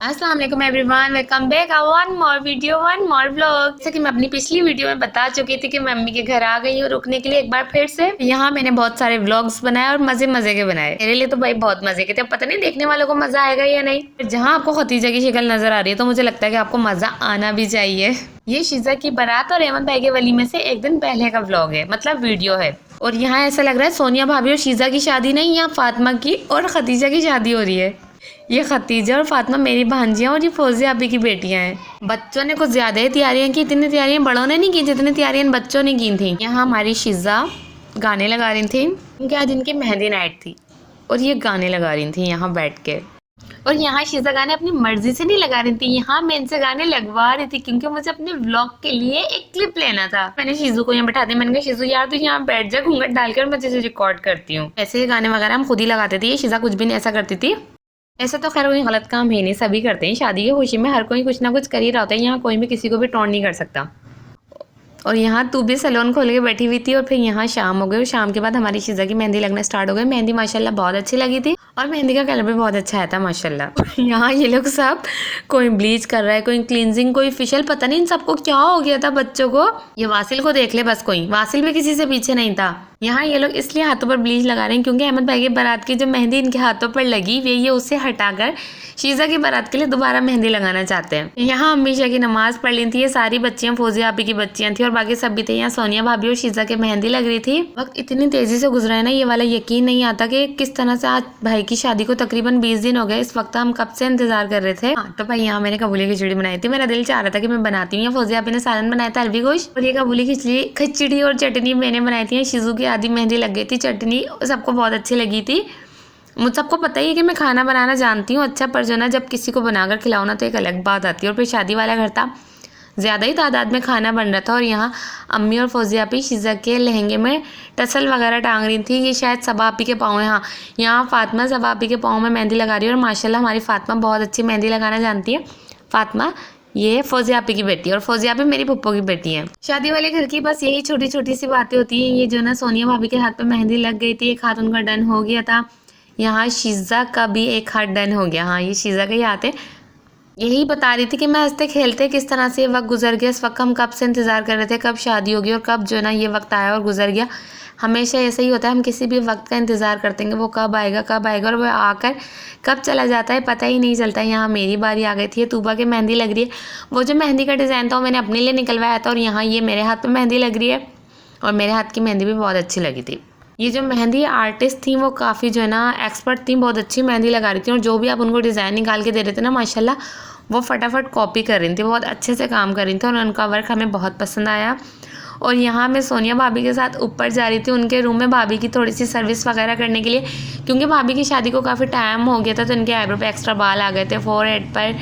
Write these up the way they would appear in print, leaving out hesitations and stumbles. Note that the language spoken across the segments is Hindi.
अस्सलाम वालेकुम everyone, welcome back one more video one more vlog. जैसे कि मैं अपनी पिछली वीडियो में बता चुकी थी कि मैं मम्मी के घर आ गई हूँ रुकने के लिए एक बार फिर से। यहाँ मैंने बहुत सारे व्लॉग्स बनाए और मजे मजे के बनाए। मेरे लिए तो भाई बहुत मजे के थे। अब पता नहीं देखने वालों को मजा आएगा या नहीं। जहाँ आपको खतीजा की शक्ल नजर आ रही है तो मुझे लगता है कि आपको मजा आना भी चाहिए। ये शीजा की बारात और अहमद भाई के वलीमे से एक दिन पहले का व्लॉग है, मतलब वीडियो है। और यहाँ ऐसा लग रहा है सोनिया भाभी और शीजा की शादी नहीं, यहाँ फातिमा की और खतीजा की शादी हो रही है। ये खतीजा और फातिमा मेरी भांजियां और ये फौजिया अभी की बेटियां हैं। बच्चों ने कुछ ज्यादा ही तैयारियां की। इतनी तैयारियां बड़ों ने नहीं की जितनी तैयारियां बच्चों ने की थी। यहाँ हमारी शीजा गाने लगा रही थी क्योंकि आज इनकी मेहंदी नाइट थी और ये गाने लगा रही थी यहाँ बैठ के। और यहाँ शीजा गाने अपनी मर्जी से नहीं लगा रही थी, यहाँ मैं इनसे गाने लगवा रही थी क्योंकि मुझे अपने व्लॉग के लिए एक क्लिप लेना था। मैंने शीजू को यहाँ बैठा दिया। मैंने कहा शीजू यार तू यहाँ बैठ जा, घूंघट डालकर मैं तुझे रिकॉर्ड करती हूँ। ऐसे गाने वगैरह हम खुद ही लगाते थे, ये शीजा कुछ भी नहीं ऐसा करती थी। ऐसा तो खैर कोई गलत काम है नहीं, सभी करते हैं। शादी की खुशी में हर कोई कुछ ना कुछ कर ही रहा होता है। यहाँ कोई भी किसी को भी टोन नहीं कर सकता। और यहाँ तू भी सैलून खोल के बैठी हुई थी। और फिर यहाँ शाम हो गई और शाम के बाद हमारी शीजा की मेहंदी लगना स्टार्ट हो गई। मेहंदी माशाल्लाह बहुत अच्छी लगी थी और मेहंदी का कलर भी बहुत अच्छा आया था माशाल्लाह। यहाँ ये लोग सब कोई ब्लीच कर रहा है, कोई क्लींजिंग, कोई फेशियल, पता नहीं इन सबको क्या हो गया था बच्चों को। ये वासिल को देख ले बस, कोई वासिल भी किसी से पीछे नहीं था। यहाँ ये लोग इसलिए हाथों पर ब्लीच लगा रहे हैं क्योंकि अहमद भाई की बारात की जो मेहंदी इनके हाथों पर लगी वे ये उससे हटाकर शीजा की बारात के लिए दोबारा मेहंदी लगाना चाहते हैं। यहाँ अम्मीशा की नमाज पढ़ ली थी। ये सारी बच्चियां फौजिया आपी की बच्चियां थी और बाकी सब भी थे। यहाँ सोनिया भाभी और शीजा के मेहंदी लग रही थी। वक्त इतनी तेजी से गुजरा है ना, ये वाला यकीन नहीं आता कि किस तरह से आज भाई की शादी को तकरीबन 20 दिन हो गए। इस वक्त हम कब से इंतजार कर रहे थे। तो भाई यहाँ मैंने कबूली खिचड़ी बनाई थी। मेरा दिल चाह रहा था कि मैं बनाती हूँ। फौजिया आपी ने सालन बनाया था, अरबी गोश्त, और ये कबूली खिचड़ी और चटनी मैंने बनाई थी। शीजू की आधी मेहंदी लग गई थी। चटनी सबको बहुत अच्छी लगी थी। मुझ सबको पता ही है कि मैं खाना बनाना जानती हूँ अच्छा, पर जो ना जब किसी को बनाकर खिलाओ ना तो एक अलग बात आती है। और फिर शादी वाला घर था, ज़्यादा ही तादाद में खाना बन रहा था। और यहाँ अम्मी और फौजिया आपी शीजा के लहंगे में टसल वगैरह टांग रही थी। ये शायद सबा आपी के पाँव है। हाँ, यहाँ फातिमा सबा आपी के पाँव में मेहंदी लगा रही है और माशाल्लाह हमारी फातिमा बहुत अच्छी मेहंदी लगाना जानती है। फातिमा ये फौजिया आपी की बेटी है और फौजिया आपी मेरी पप्पो की बेटी है। शादी वाले घर की बस यही छोटी छोटी सी बातें होती हैं। ये जो ना सोनिया भाभी के हाथ पे मेहंदी लग गई थी, एक हाथ उनका डन हो गया था। यहाँ शीजा का भी एक हाथ डन हो गया। हाँ, ये शीजा का ही हाथ है। यही बता रही थी कि मैं हंसते खेलते किस तरह से वक्त गुजर गया। इस वक्त हम कब से इंतजार कर रहे थे कब शादी होगी और कब जो ना ये वक्त आया और गुजर गया। हमेशा ऐसा ही होता है, हम किसी भी वक्त का इंतज़ार करते हैं वो कब आएगा और वो आकर कब चला जाता है पता ही नहीं चलता है। यहाँ मेरी बारी आ गई थी। तूबा के मेहंदी लग रही है। वो जो मेहंदी का डिज़ाइन था वो मैंने अपने लिए निकलवाया था और यहाँ ये मेरे हाथ पे मेहंदी लग रही है और मेरे हाथ की मेहंदी भी बहुत अच्छी लगी थी। ये जो मेहंदी आर्टिस्ट थी वो काफ़ी जो है ना एक्सपर्ट थी, बहुत अच्छी मेहंदी लगा रही थी। और जो भी आप उनको डिज़ाइन निकाल के दे रहे थे ना माशाल्लाह वो फटाफट कॉपी कर रही थी, बहुत अच्छे से काम कर रही थी और उनका वर्क हमें बहुत पसंद आया। और यहाँ मैं सोनिया भाभी के साथ ऊपर जा रही थी उनके रूम में भाभी की थोड़ी सी सर्विस वगैरह करने के लिए, क्योंकि भाभी की शादी को काफ़ी टाइम हो गया था तो इनके आईब्रो पे एक्स्ट्रा बाल आ गए थे फोरहेड पर।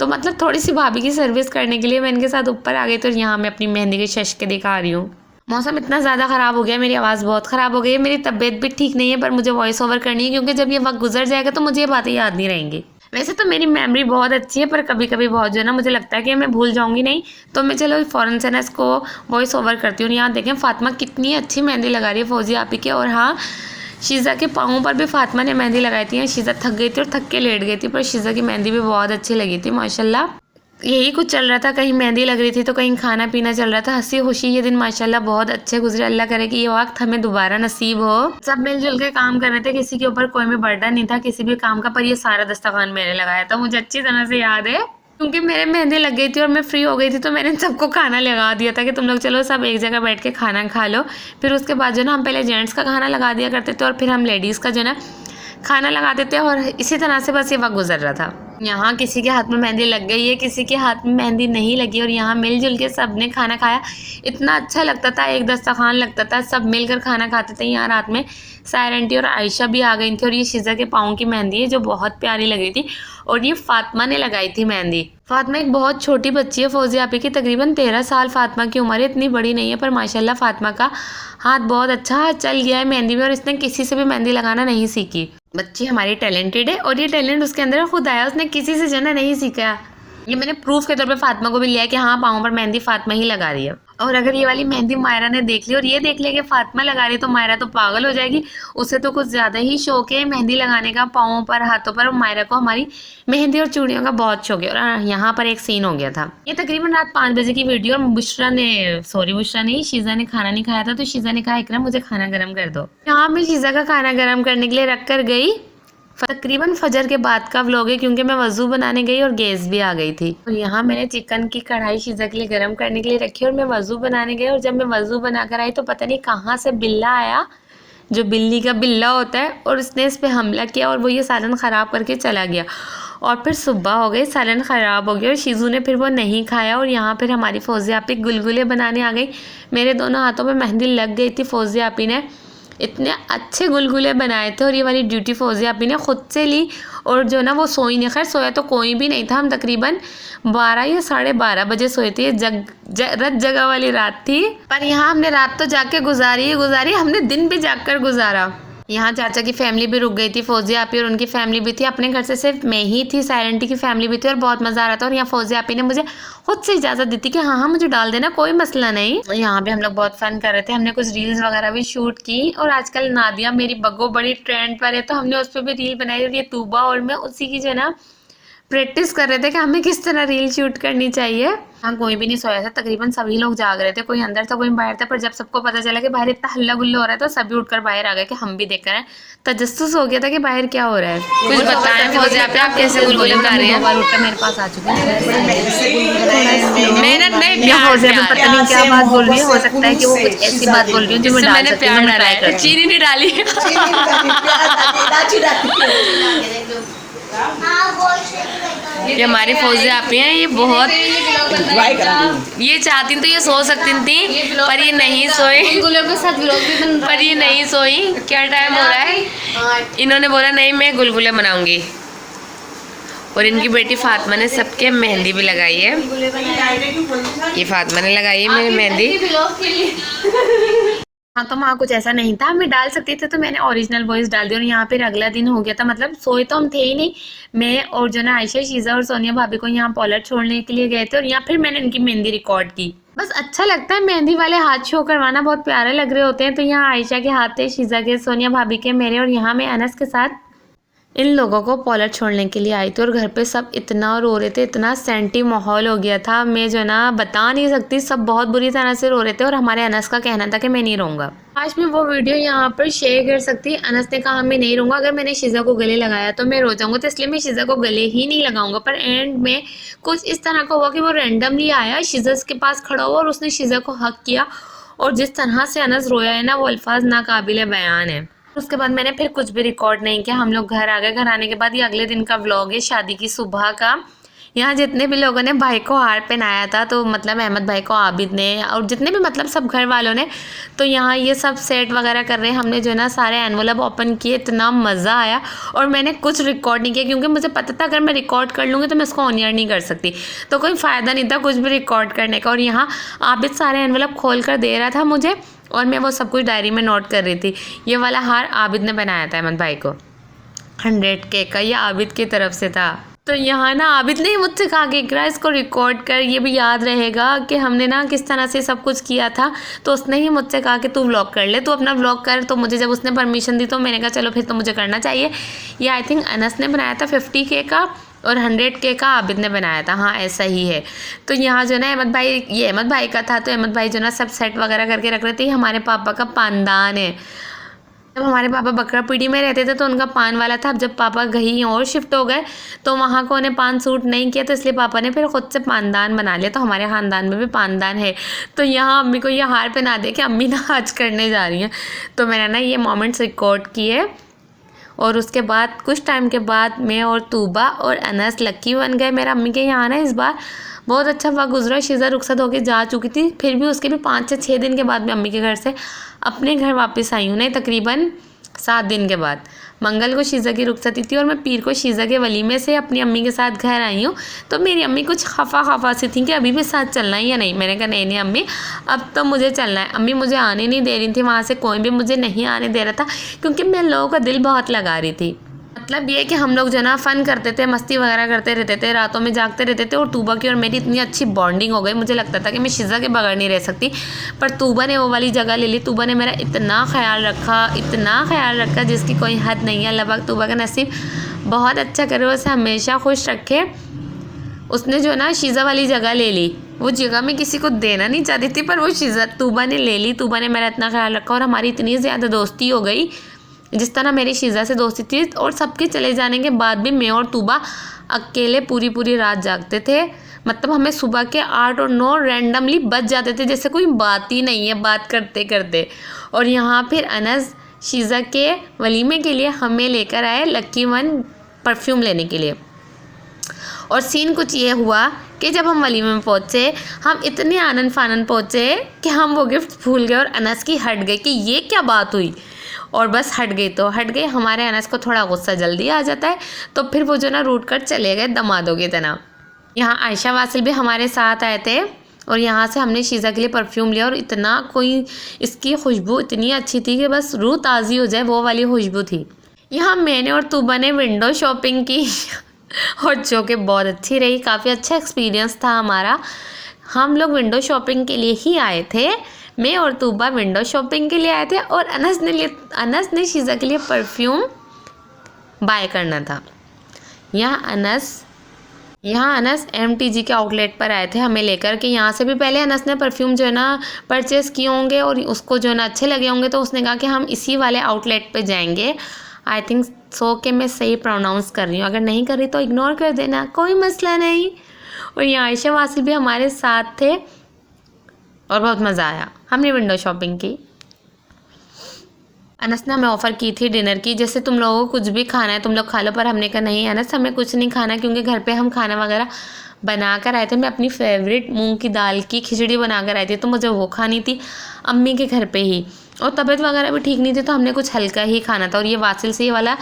तो मतलब थोड़ी सी भाभी की सर्विस करने के लिए मैं इनके साथ ऊपर आ गई। तो यहाँ मैं अपनी मेहंदी के शश के दिखा रही हूँ। मौसम इतना ज़्यादा ख़राब हो गया, मेरी आवाज़ बहुत ख़राब हो गई है, मेरी तबीयत भी ठीक नहीं है, पर मुझे वॉइस ओवर करनी है क्योंकि जब ये वक्त गुजर जाएगा तो मुझे ये बातें याद नहीं रहेंगी। वैसे तो मेरी मेमोरी बहुत अच्छी है पर कभी कभी बहुत जो है ना मुझे लगता है कि मैं भूल जाऊंगी नहीं, तो मैं चलो फ़ौरन से ना इसको वॉइस ओवर करती हूँ। यहाँ देखें फातिमा कितनी अच्छी मेहंदी लगा रही है फौजिया आपी के। और हाँ, शीज़ा के पाँवों पर भी फातिमा ने मेहंदी लगाई थी। शीज़ा थक गई थी और थक के लेट गई थी, पर शीज़ा की मेहंदी भी बहुत अच्छी लगी थी माशाल्लाह। यही कुछ चल रहा था, कहीं मेहंदी लग रही थी तो कहीं खाना पीना चल रहा था। हंसी खुशी ये दिन माशाल्लाह बहुत अच्छे गुजरे। अल्लाह करे कि ये वक्त हमें दोबारा नसीब हो। सब मिलजुल के काम कर रहे थे, किसी के ऊपर कोई भी बर्डन नहीं था किसी भी काम का। पर ये सारा दस्तरखान मैंने लगाया था, मुझे अच्छी तरह से याद है क्योंकि मेरे मेहंदी लग गई थी और मैं फ्री हो गई थी तो मैंने सबको खाना लगा दिया था कि तुम लोग चलो सब एक जगह बैठ के खाना खा लो। फिर उसके बाद जो ना हम पहले जेंट्स का खाना लगा दिया करते थे और फिर हम लेडीज़ का जो ना खाना लगाते थे और इसी तरह से बस ये वक्त गुजर रहा था। यहाँ किसी के हाथ में मेहंदी लग गई है, किसी के हाथ में मेहंदी नहीं लगी और यहाँ मिलजुल के सब ने खाना खाया। इतना अच्छा लगता था, एक दस्तरखान लगता था, सब मिलकर खाना खाते थे। यहाँ रात में सायर आंटी और आयशा भी आ गई थी। और ये शीज़ा के पाँव की मेहंदी है जो बहुत प्यारी लग रही थी और ये फातिमा ने लगाई थी मेहंदी। फातिमा एक बहुत छोटी बच्ची है फौजिया आपी की, तकरीबन 13 साल फातिमा की उम्र है, इतनी बड़ी नहीं है पर माशाल्लाह फातिमा का हाथ बहुत अच्छा चल गया है मेहंदी में और इसने किसी से भी मेहंदी लगाना नहीं सीखी। बच्ची हमारी टैलेंटेड है और ये टैलेंट उसके अंदर खुद आया, उसने किसी से जना नहीं सीखा। ये मैंने प्रूफ के तौर पे फातिमा को भी लिया कि हाँ पाँव पर मेहंदी फातिमा ही लगा रही है। और अगर ये वाली मेहंदी मायरा ने देख ली और ये देख लिया कि फातिमा लगा रही तो मायरा तो पागल हो जाएगी। उसे तो कुछ ज़्यादा ही शौक है मेहंदी लगाने का, पाँवों पर हाथों पर। और मायरा को हमारी मेहंदी और चूड़ियों का बहुत शौक है। और यहाँ पर एक सीन हो गया था, ये तकरीबन रात 5 बजे की वीडियो। और बुशरा नहीं, शीज़ा ने खाना नहीं खाया था, तो शीज़ा ने कहा इकराम मुझे खाना गर्म कर दो। यहाँ मैं शीज़ा का खाना गर्म करने के लिए रख कर गई। तकरीबन फजर के बाद का व्लॉग है, क्योंकि मैं वज़ू बनाने गई और गैस भी आ गई थी। और यहाँ मैंने चिकन की कढ़ाई शीज़ा के लिए गर्म करने के लिए रखी और मैं वज़ू बनाने गई। और जब मैं वज़ू बनाकर आई तो पता नहीं कहाँ से बिल्ला आया, जो बिल्ली का बिल्ला होता है, और उसने इस पर हमला किया और वो ये सालन ख़राब करके चला गया। और फिर सुबह हो गई, सालन ख़राब हो गया और शीज़ू ने फिर वो नहीं खाया। और यहाँ फिर हमारी फौजिया आपी गुलगुले बनाने आ गई। मेरे दोनों हाथों में मेहंदी लग गई थी। फौजिया आपी ने इतने अच्छे गुलगुले बनाए थे और ये वाली ड्यूटी फौजिया आपी ने खुद से ली। और जो ना वो सोई नहीं, खैर सोया तो कोई भी नहीं था। हम तकरीबन 12 या 12:30 बजे सोए थे। रत जगह वाली रात थी, पर यहाँ हमने रात तो जाग के गुजारी, हमने दिन भी जाग कर गुजारा। यहाँ चाचा की फैमिली भी रुक गई थी, फौजिया आपी और उनकी फैमिली भी थी। अपने घर से सिर्फ मैं ही थी, साइलेंटी की फैमिली भी थी और बहुत मज़ा आ रहा था। और यहाँ फौजिया आपी ने मुझे खुद से इजाज़त दी थी कि हाँ मुझे डाल देना, कोई मसला नहीं। यहाँ पे हम लोग बहुत फन कर रहे थे, हमने कुछ रील्स वगैरह भी शूट की। और आजकल नादिया मेरी बग्गो बड़ी ट्रेंड पर है, तो हमने उस पर भी रील बनाई। और ये तूबा और मैं उसी की जो है ना प्रैक्टिस कर रहे थे कि हमें किस तरह रील शूट करनी चाहिए। हाँ, कोई भी नहीं सोया था, तकरीबन सभी लोग जाग रहे थे, कोई अंदर था कोई बाहर था। पर जब सबको पता चला कि बाहर इतना हल्ला गुल्ला हो रहा है तो सभी उठकर बाहर आ गए कि हम भी देख कर आए। तजस्सुस हो गया था कि बाहर क्या हो रहा है। कुछ बताएं फौजिया पे, आप कैसे गुलगुले बना रही हैं? बार उठकर मेरे पास आ चुके हैं, मेहनत नहीं, फौजिया पे पता नहीं क्या बात बोल रही है। हो सकता है कि वो कुछ ऐसी बात बोल रही है जो मैंने प्यार डाला है, चीनी नहीं डाली। ये हमारी फौजिया आपी हैं, ये बहुत ये चाहती तो ये सो सकती थी, पर ये नहीं सोई। पर ये नहीं सोई। क्या टाइम हो रहा है? इन्होंने बोला नहीं मैं गुलगुले बनाऊंगी। और इनकी बेटी फातिमा ने सबके मेहंदी भी लगाई है। ये फातिमा ने लगाई है मेरी मेहंदी। हाँ, तो वहाँ कुछ ऐसा नहीं था, मैं डाल सकती थी तो मैंने ओरिजिनल वॉइस डाल दी। और यहाँ फिर अगला दिन हो गया था, मतलब सोए तो हम थे ही नहीं। मैं और जो ना आयशा, शीज़ा और सोनिया भाभी को यहाँ पॉलर छोड़ने के लिए गए थे और यहाँ फिर मैंने इनकी मेहंदी रिकॉर्ड की। बस अच्छा लगता है मेहंदी वाले हाथ शो करवाना, बहुत प्यारे लग रहे होते हैं। तो यहाँ आयशा के हाथ थे, शीज़ा के, सोनिया भाभी के, मेरे। और यहाँ मैं अनस के साथ इन लोगों को पॉलर छोड़ने के लिए आई थी। और घर पे सब इतना रो रहे थे, इतना सेंटी माहौल हो गया था, मैं जो ना बता नहीं सकती। सब बहुत बुरी तरह से रो रहे थे और हमारे अनस का कहना था कि मैं नहीं रहूँगा। आज मैं वो वीडियो यहाँ पर शेयर कर सकती। अनस ने कहा मैं नहीं रहूँगा, अगर मैंने शीज़ा को गले लगाया तो मैं रो जाऊँगा, तो इसलिए मैं शीज़ा को गले ही नहीं लगाऊंगा। पर एंड में कुछ इस तरह का हुआ कि वो रैंडमली आया, शीज़ा के पास खड़ा हुआ और उसने शीज़ा को हक किया। और जिस तरह से अनस रोया है ना, वो अल्फाज नाकाबिले बयान है। उसके बाद मैंने फिर कुछ भी रिकॉर्ड नहीं किया। हम लोग घर आ गए। घर आने के बाद ये अगले दिन का व्लॉग है, शादी की सुबह का। यहाँ जितने भी लोगों ने भाई को हार पहनाया था, तो मतलब अहमद भाई को आबिद ने और जितने भी मतलब सब घर वालों ने, तो यहाँ ये सब सेट वगैरह कर रहे हैं। हमने जो है ना सारे एनवलप ओपन किए, इतना मज़ा आया। और मैंने कुछ रिकॉर्ड नहीं किया क्योंकि मुझे पता था अगर मैं रिकॉर्ड कर लूँगी तो मैं इसको ऑन एयर नहीं कर सकती, तो कोई फ़ायदा नहीं था कुछ भी रिकॉर्ड करने का। और यहाँ आबिद सारे एनवलप खोल कर दे रहा था मुझे और मैं वो सब कुछ डायरी में नोट कर रही थी। ये वाला हार आबिद ने बनाया था अहमद भाई को, 100K का, ये आबिद की तरफ से था। तो यहाँ ना आबिद ने मुझसे कहा कि इकरा इसको रिकॉर्ड कर, ये भी याद रहेगा कि हमने ना किस तरह से सब कुछ किया था। तो उसने ही मुझसे कहा कि तू व्लॉग कर ले, तू अपना व्लॉग कर। तो मुझे जब उसने परमिशन दी तो मैंने कहा चलो फिर तो मुझे करना चाहिए। ये आई थिंक अनस ने बनाया था 50K का और 100K का आबिद ने बनाया था। हाँ ऐसा ही है। तो यहाँ जो ना अहमद भाई, ये अहमद भाई का था, तो अहमद भाई जो ना सब सेट वगैरह करके रख रहे थे। हमारे पापा का पानदान है। जब हमारे पापा बकरा पीढ़ी में रहते थे तो उनका पान वाला था। अब जब पापा कहीं और शिफ्ट हो गए तो वहाँ को उन्हें पान सूट नहीं किया, तो इसलिए पापा ने फिर ख़ुद से पानदान बना लिया। तो हमारे ख़ानदान में भी पानदान है। तो यहाँ अम्मी को ये हार पहना दे कि अम्मी ना आज करने जा रही हैं। तो मैंने ना ये मोमेंट्स रिकॉर्ड किए। और उसके बाद कुछ टाइम के बाद मैं और तूबा और अनस लक्की बन गए मेरा अम्मी के यहाँ ना। इस बार बहुत अच्छा वक्त गुजरा। शीज़ा रुखसत होकर जा चुकी थी, फिर भी उसके भी 5 से 6 दिन के बाद मैं अम्मी के घर से अपने घर वापस आई हूँ। नहीं, तकरीबन 7 दिन के बाद। मंगल को शीज़ा की रुखसती थी और मैं पीर को शीज़ा के वलीमे से अपनी अम्मी के साथ घर आई हूँ। तो मेरी अम्मी कुछ खफा सी थी कि अभी भी साथ चलना है या नहीं। मैंने कहा नहीं अम्मी, अब तो मुझे चलना है। अम्मी मुझे आने नहीं दे रही थी वहाँ से, कोई भी मुझे नहीं आने दे रहा था क्योंकि मैं लोगों का दिल बहुत लगा रही थी। मतलब ये कि हम लोग जो ना फ़न करते थे, मस्ती वगैरह करते रहते थे, रातों में जागते रहते थे। और तूबा की और मेरी इतनी अच्छी बॉन्डिंग हो गई, मुझे लगता था कि मैं शिज़ा के बगैर नहीं रह सकती। पर तूबा ने वो वाली जगह ले ली। तूबा ने मेरा इतना ख्याल रखा, इतना ख्याल रखा जिसकी कोई हद नहीं है। अल्लाह पाक तूबा का नसीब बहुत अच्छा करे, उसे हमेशा खुश रखे। उसने जो ना शीज़ा वाली जगह ले ली। वो जगह मैं किसी को देना नहीं चाहती थी, पर वो शीज़ा तूबा ने ले ली। तूबा ने मेरा इतना ख्याल रखा और हमारी इतनी ज़्यादा दोस्ती हो गई, जिस तरह मेरी शीज़ा से दोस्ती थी। और सबके चले जाने के बाद भी मैं और तूबा अकेले पूरी पूरी रात जागते थे। मतलब हमें सुबह के 8 और 9 रैंडमली बज जाते थे, जैसे कोई बात ही नहीं है, बात करते करते। और यहाँ फिर अनस शीज़ा के वलीमे के लिए हमें लेकर आए लकी वन परफ्यूम लेने के लिए। और सीन कुछ ये हुआ कि जब हम वलीमे में पहुँचे, हम इतने आनंद फानंद पहुँचे कि हम वो गिफ्ट भूल गए और अनस की हट गई कि ये क्या बात हुई। और बस हट गई तो हट गई। हमारे अनस को थोड़ा गुस्सा जल्दी आ जाता है, तो फिर वो जो ना रूट कर चले गए दमादों की तरह। यहाँ आयशा वासिल भी हमारे साथ आए थे और यहाँ से हमने शीज़ा के लिए परफ्यूम लिया। और इतना कोई इसकी खुशबू इतनी अच्छी थी कि बस रूह ताज़ी हो जाए, वो वाली खुशबू थी। यहाँ मैंने और तूबा ने विंडो शॉपिंग की और जो कि बहुत अच्छी रही, काफ़ी अच्छा एक्सपीरियंस था हमारा। हम लोग विंडो शॉपिंग के लिए ही आए थे। मैं और तूबा विंडो शॉपिंग के लिए आए थे और अनस ने शीज़ा के लिए परफ्यूम बाय करना था। यहाँ अनस MTG के आउटलेट पर आए थे हमें लेकर कि यहाँ से भी पहले अनस ने परफ्यूम जो है ना परचेज़ किए होंगे और उसको जो है ना अच्छे लगे होंगे, तो उसने कहा कि हम इसी वाले आउटलेट पे जाएंगे। आई थिंक सो कि मैं सही प्रोनाउंस कर रही हूँ, अगर नहीं कर रही तो इग्नोर कर देना, कोई मसला नहीं। और यहाँ आयशा वासिल भी हमारे साथ थे और बहुत मज़ा आया। हमने विंडो शॉपिंग की। अनस ने हमें ऑफ़र की थी डिनर की, जैसे तुम लोगों को कुछ भी खाना है तुम लोग खा लो। पर हमने कहा नहीं अनस, हमें कुछ नहीं खाना, क्योंकि घर पे हम खाना वगैरह बना कर आए थे। मैं अपनी फेवरेट मूंग की दाल की खिचड़ी बना कर आई थी, तो मुझे वो खानी थी अम्मी के घर पे ही। और तबीयत वगैरह भी ठीक नहीं थी, तो हमने कुछ हल्का ही खाना था। और ये वासिल से ये वाला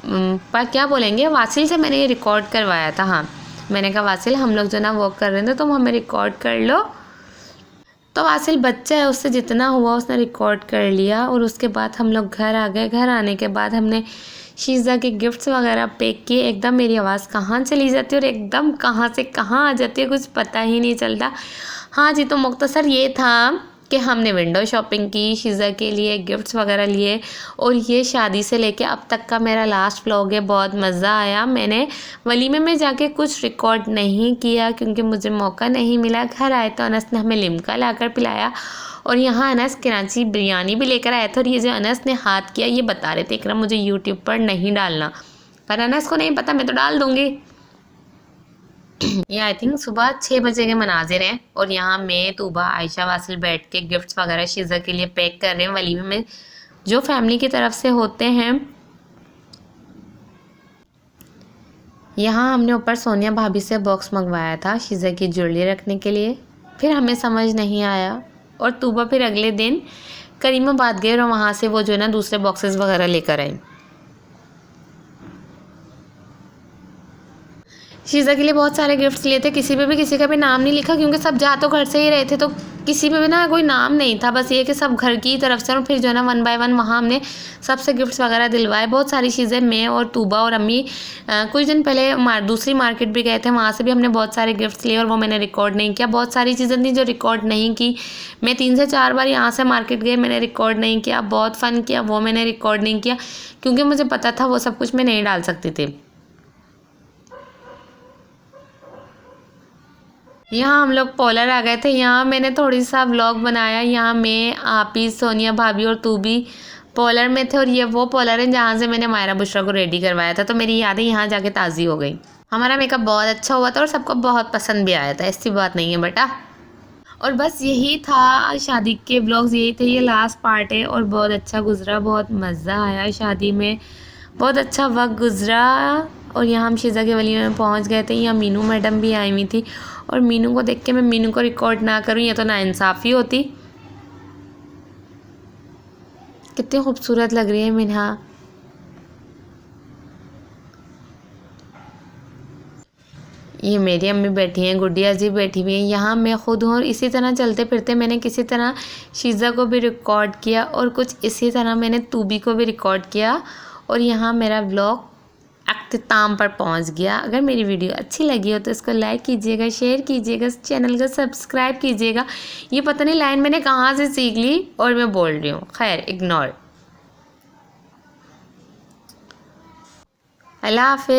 पर क्या बोलेंगे, वासिल से मैंने ये रिकॉर्ड करवाया था। हाँ, मैंने कहा वासिल हम लोग जो ना वॉक कर रहे थे, तुम हमें रिकॉर्ड कर लो। तो वासिल बच्चा है, उससे जितना हुआ उसने रिकॉर्ड कर लिया। और उसके बाद हम लोग घर आ गए। घर आने के बाद हमने शीज़ा के गिफ्ट्स वगैरह पैक किए। एकदम मेरी आवाज़ कहाँ चली जाती है और एकदम कहाँ से कहाँ आ जाती है, कुछ पता ही नहीं चलता। हाँ जी, तो मुख्तसर ये था कि हमने विंडो शॉपिंग की, शीज़ा के लिए गिफ्ट्स वगैरह लिए। और ये शादी से लेके अब तक का मेरा लास्ट व्लॉग है। बहुत मज़ा आया। मैंने वलीमे में जाके कुछ रिकॉर्ड नहीं किया क्योंकि मुझे मौका नहीं मिला। घर आए तो अनस ने हमें लिम्का लाकर पिलाया। और यहाँ अनस कराची बिरयानी भी लेकर आया था। और ये जो अनस ने हाथ किया, ये बता रहे थे इकराम मुझे यूट्यूब पर नहीं डालना, पर अनस को नहीं पता, मैं तो डाल दूँगी। ये आई थिंक सुबह 6 बजे के मनाजिर हैं। और यहाँ मैं तूबा आयशा वासिल बैठ के गिफ्ट्स वगैरह शीज़ा के लिए पैक कर रहे हैं वलीमे में जो फैमिली की तरफ से होते हैं। यहाँ हमने ऊपर सोनिया भाभी से बॉक्स मंगवाया था शीज़ा की ज्वेलरी रखने के लिए। फिर हमें समझ नहीं आया और तूबा फिर अगले दिन करीमाबाद गए और वहाँ से वो जो है ना दूसरे बॉक्सेस वगैरह लेकर आए। शीज़ा के लिए बहुत सारे गिफ्ट्स लिए थे। किसी पे भी किसी का भी नाम नहीं लिखा क्योंकि सब जा तो घर से ही रहे थे, तो किसी पे भी ना कोई नाम नहीं था। बस ये कि सब घर की तरफ से। और फिर जो है ना 1 बाय 1 वहाँ हमने सबसे गिफ्ट्स वगैरह दिलवाए। बहुत सारी चीज़ें मैं और तूबा और अम्मी कुछ दिन पहले दूसरी मार्केट भी गए थे, वहाँ से भी हमने बहुत सारे गिफ्ट्स लिए और वो मैंने रिकॉर्ड नहीं किया। बहुत सारी चीज़ें थी जो रिकॉर्ड नहीं की। मैं 3 से 4 बार यहाँ से मार्केट गई, मैंने रिकॉर्ड नहीं किया। बहुत फ़न किया, वो मैंने रिकॉर्ड नहीं किया क्योंकि मुझे पता था वो सब कुछ मैं नहीं डाल सकती थी। यहाँ हम लोग पॉलर आ गए थे। यहाँ मैंने थोड़ी सा व्लॉग बनाया। यहाँ मैं, आपी, सोनिया भाभी और तू भी पॉलर में थे। और ये वो पॉलर है जहाँ से मैंने मायरा बुशरा को रेडी करवाया था, तो मेरी यादें यहाँ जाके ताज़ी हो गई। हमारा मेकअप बहुत अच्छा हुआ था और सबको बहुत पसंद भी आया था, ऐसी बात नहीं है बेटा। और बस यही था शादी के व्लॉग्स, यही थे। ये लास्ट पार्ट है और बहुत अच्छा गुजरा, बहुत मज़ा आया शादी में, बहुत अच्छा वक्त गुजरा। और यहाँ हम शीज़ा के वलीमे में पहुँच गए थे। यहाँ मीनू मैडम भी आई हुई थी और मीनू को देख के मैं मीनू को रिकॉर्ड ना करूँ, ये तो नाइंसाफ़ी होती। कितनी खूबसूरत लग रही है मिन्हा। ये मेरी अम्मी बैठी हैं, गुड़िया जी बैठी हुई हैं। यहाँ मैं खुद हूँ और इसी तरह चलते फिरते मैंने किसी तरह शीज़ा को भी रिकॉर्ड किया और कुछ इसी तरह मैंने तूबी को भी रिकॉर्ड किया। और यहाँ मेरा व्लॉग अख्ताम पर पहुंच गया। अगर मेरी वीडियो अच्छी लगी हो तो इसको लाइक कीजिएगा, शेयर कीजिएगा, चैनल को सब्सक्राइब कीजिएगा। ये पता नहीं लाइन मैंने कहाँ से सीख ली और मैं बोल रही हूँ, खैर इग्नोर। अल्लाह हाफिज़।